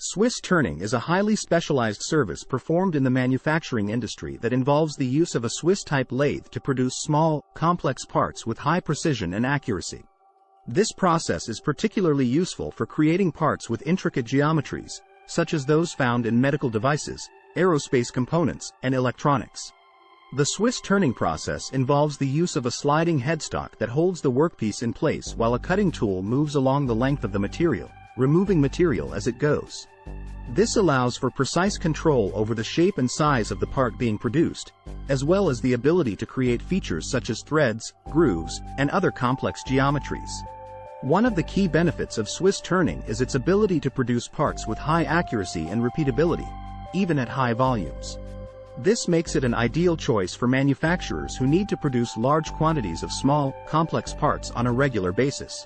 Swiss turning is a highly specialized service performed in the manufacturing industry that involves the use of a Swiss-type lathe to produce small, complex parts with high precision and accuracy. This process is particularly useful for creating parts with intricate geometries, such as those found in medical devices, aerospace components, and electronics. The Swiss turning process involves the use of a sliding headstock that holds the workpiece in place while a cutting tool moves along the length of the material, removing material as it goes. This allows for precise control over the shape and size of the part being produced, as well as the ability to create features such as threads, grooves, and other complex geometries. One of the key benefits of Swiss turning is its ability to produce parts with high accuracy and repeatability, even at high volumes. This makes it an ideal choice for manufacturers who need to produce large quantities of small, complex parts on a regular basis.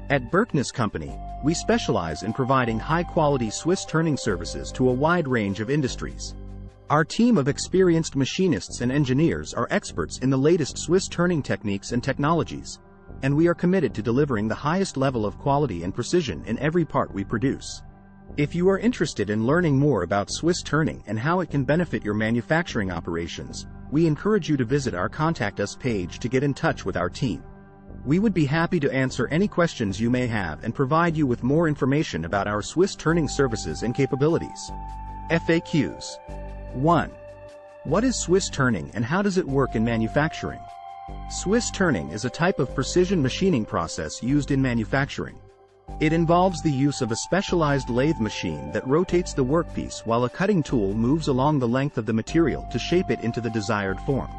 At Berkness Company, we specialize in providing high-quality Swiss turning services to a wide range of industries. Our team of experienced machinists and engineers are experts in the latest Swiss turning techniques and technologies, and we are committed to delivering the highest level of quality and precision in every part we produce. If you are interested in learning more about Swiss turning and how it can benefit your manufacturing operations, we encourage you to visit our Contact Us page to get in touch with our team. We would be happy to answer any questions you may have and provide you with more information about our Swiss turning services and capabilities. FAQs. 1. What is Swiss turning and how does it work in manufacturing? Swiss turning is a type of precision machining process used in manufacturing. It involves the use of a specialized lathe machine that rotates the workpiece while a cutting tool moves along the length of the material to shape it into the desired form.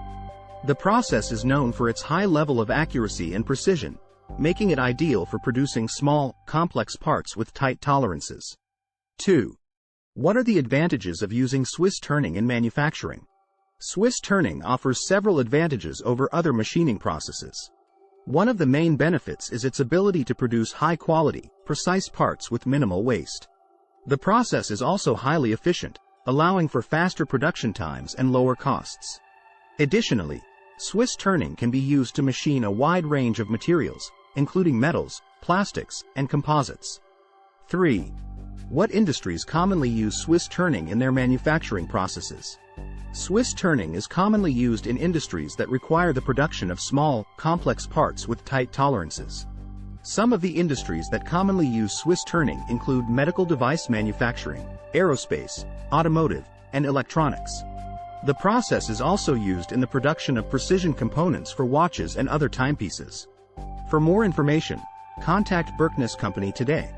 The process is known for its high level of accuracy and precision, making it ideal for producing small, complex parts with tight tolerances. 2. What are the advantages of using Swiss turning in manufacturing? Swiss turning offers several advantages over other machining processes. One of the main benefits is its ability to produce high-quality, precise parts with minimal waste. The process is also highly efficient, allowing for faster production times and lower costs. Additionally, Swiss turning can be used to machine a wide range of materials, including metals, plastics, and composites. 3. What industries commonly use Swiss turning in their manufacturing processes? Swiss turning is commonly used in industries that require the production of small, complex parts with tight tolerances. Some of the industries that commonly use Swiss turning include medical device manufacturing, aerospace, automotive, and electronics. The process is also used in the production of precision components for watches and other timepieces. For more information, contact Berkness Company today.